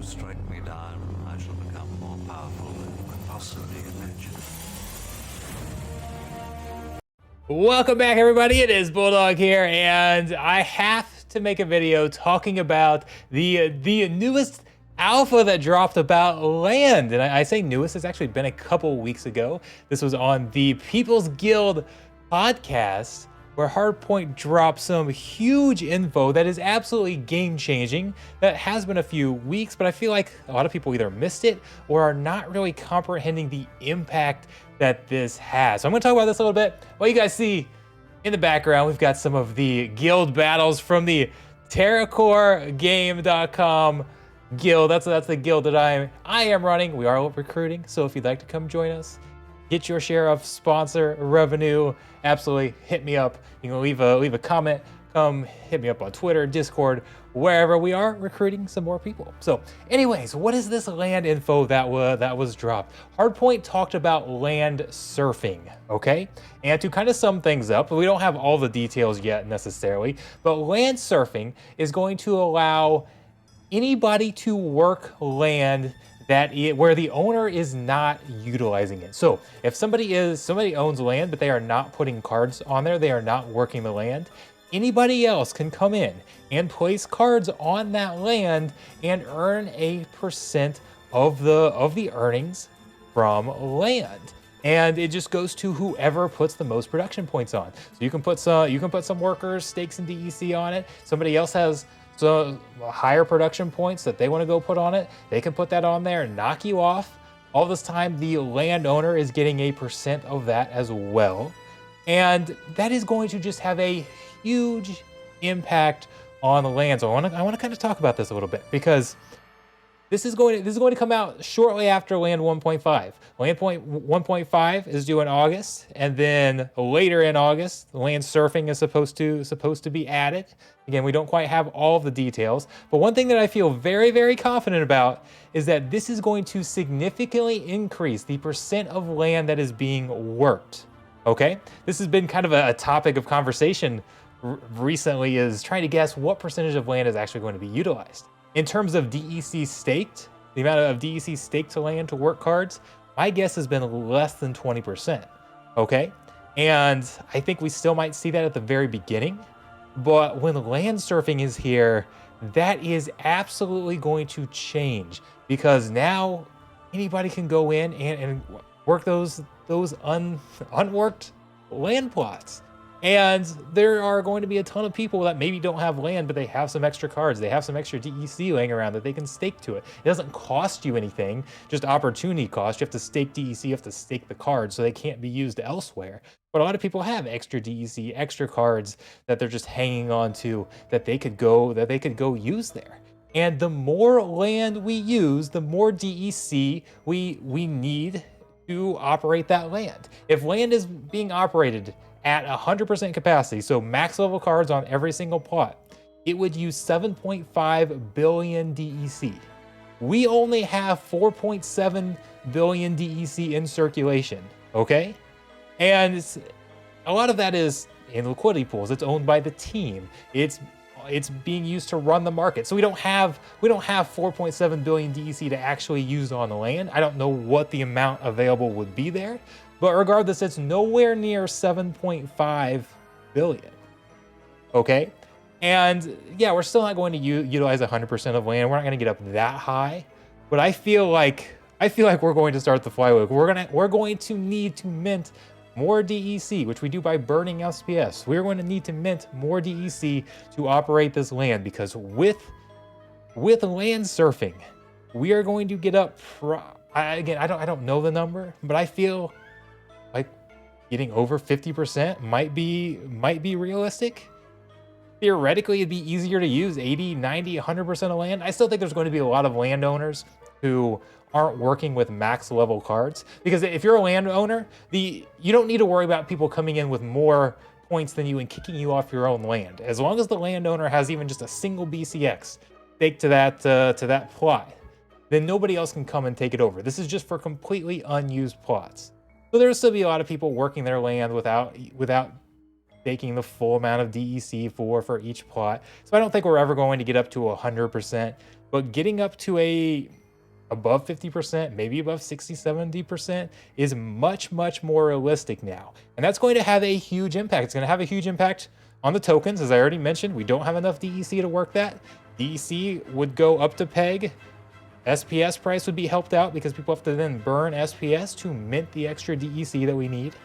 strike me down, I shall become more powerful than you could possibly imagine. Welcome back, everybody. It is Bulldog here, and I have to make a video talking about the newest alpha that dropped about land. And I say newest, it's actually been a couple weeks ago. This was on the People's Guild podcast, where Hardpoint dropped some huge info that is absolutely game-changing. That has been a few weeks, but I feel like a lot of people either missed it or are not really comprehending the impact that this has. So I'm going to talk about this a little bit. What you guys see in the background, we've got some of the guild battles from the TerracoreGame.com guild. That's the guild that I am running. We are recruiting, so if you'd like to come join us, get your share of sponsor revenue, absolutely hit me up. You can leave a comment, come hit me up on Twitter, Discord, wherever. We are recruiting some more people. So anyways, what is this land info that was dropped? Hardpoint talked about land surfing, okay? And to kind of sum things up, we don't have all the details yet necessarily, but land surfing is going to allow anybody to work land where the owner is not utilizing it. So if somebody owns land, but they are not putting cards on there, they are not working the land, anybody else can come in and place cards on that land and earn a percent of the earnings from land. And it just goes to whoever puts the most production points on. So you can put some workers, stakes, and DEC on it. Somebody else has higher production points that they want to go put on it. They can put that on there and knock you off. All this time, the landowner is getting a percent of that as well. And that is going to just have a huge impact on the land. So I want to kind of talk about this a little bit, because this is going to come out shortly after Land 1.5. Land 1.5 is due in August, and then later in August, land surfing is supposed to be added. Again, we don't quite have all of the details, but one thing that I feel very, very confident about is that this is going to significantly increase the percent of land that is being worked. Okay, this has been kind of a topic of conversation recently, is trying to guess what percentage of land is actually going to be utilized. In terms of DEC staked, the amount of DEC staked to land to work cards, my guess has been less than 20%, okay? And I think we still might see that at the very beginning, but when land surfing is here, that is absolutely going to change, because now anybody can go in and work those unworked land plots. And there are going to be a ton of people that maybe don't have land, but they have some extra cards. They have some extra DEC laying around that they can stake to it. It doesn't cost you anything, just opportunity cost. You have to stake DEC, you have to stake the cards, so they can't be used elsewhere. But a lot of people have extra DEC, extra cards that they're just hanging on to that they could go use there. And the more land we use, the more DEC we need to operate that land. If land is being operated at 100% capacity, so max level cards on every single plot, it would use 7.5 billion DEC. We only have 4.7 billion DEC in circulation, okay? And a lot of that is in liquidity pools. It's owned by the team. It's being used to run the market. So we don't have 4.7 billion DEC to actually use on the land. I don't know what the amount available would be there, but regardless, it's nowhere near 7.5 billion, okay? And yeah, we're still not going to utilize 100% of land. We're not going to get up that high, but I feel like we're going to start the flywheel. We're going to need to mint more DEC, which we do by burning SPS. We're going to need to mint more DEC to operate this land, because with land surfing, we are going to get up. Again, I don't know the number, but I feel like getting over 50% might be realistic. Theoretically, it'd be easier to use 80, 90, 100% of land. I still think there's going to be a lot of landowners who aren't working with max level cards, because if you're a landowner, you don't need to worry about people coming in with more points than you and kicking you off your own land. As long as the landowner has even just a single BCX staked to that plot, then nobody else can come and take it over. This is just for completely unused plots. So there'll still be a lot of people working their land without taking the full amount of DEC for each plot. So I don't think we're ever going to get up to 100%, but getting up to above 50%, maybe above 60, 70% is much, much more realistic now. And that's going to have a huge impact. It's going to have a huge impact on the tokens. As I already mentioned, we don't have enough DEC to work that. DEC would go up to peg. SPS price would be helped out because people have to then burn SPS to mint the extra DEC that we need.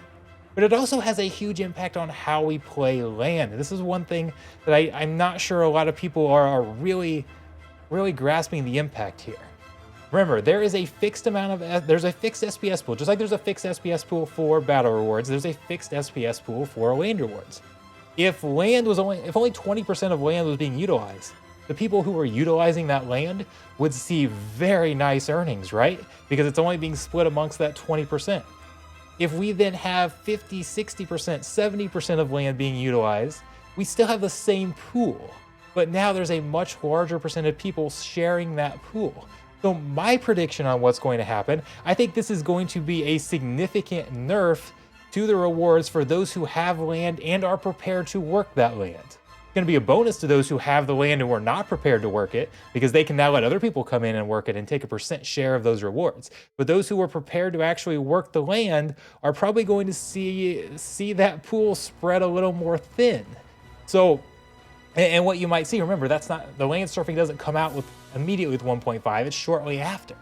But it also has a huge impact on how we play land. And this is one thing that I'm not sure a lot of people are really grasping the impact here. Remember, there is a fixed amount of, there's a fixed SPS pool. Just like there's a fixed SPS pool for battle rewards, there's a fixed SPS pool for land rewards. If only 20% of land was being utilized, the people who were utilizing that land would see very nice earnings, right? Because it's only being split amongst that 20%. If we then have 50, 60%, 70% of land being utilized, we still have the same pool. But now there's a much larger percent of people sharing that pool. So my prediction on what's going to happen, I think this is going to be a significant nerf to the rewards for those who have land and are prepared to work that land. It's going to be a bonus to those who have the land and were not prepared to work it, because they can now let other people come in and work it and take a percent share of those rewards. But those who were prepared to actually work the land are probably going to see that pool spread a little more thin. So, and what you might see, remember, that's not, the land surfing doesn't come out with immediately with 1.5, it's shortly after.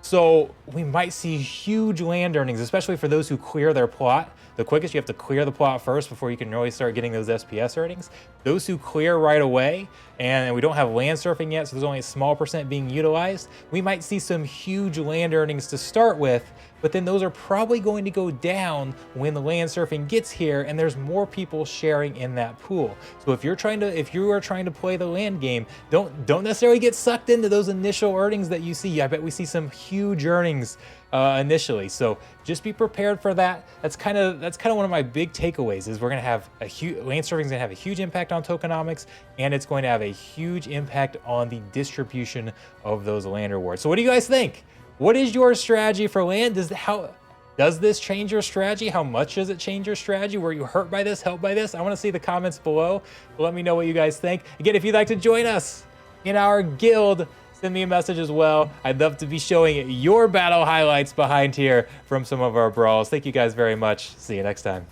So we might see huge land earnings, especially for those who clear their plot. The quickest, you have to clear the plot first before you can really start getting those SPS earnings. Those who clear right away, and we don't have land surfing yet, so there's only a small percent being utilized, we might see some huge land earnings to start with, but then those are probably going to go down when the land surfing gets here and there's more people sharing in that pool. So if you are trying to play the land game, don't necessarily get sucked into those initial earnings that you see. I bet we see some huge earnings initially. So just be prepared for that. That's kind of one of my big takeaways, is we're gonna have a huge, land surfing is gonna have a huge impact on tokenomics, and it's going to have a huge impact on the distribution of those land rewards. So what do you guys think? What is your strategy for land? Does this change your strategy? How much does it change your strategy? Were you hurt by this, helped by this? I want to see the comments below. Let me know what you guys think. Again, if you'd like to join us in our guild, send me a message as well. I'd love to be showing your battle highlights behind here from some of our brawls. Thank you guys very much. See you next time.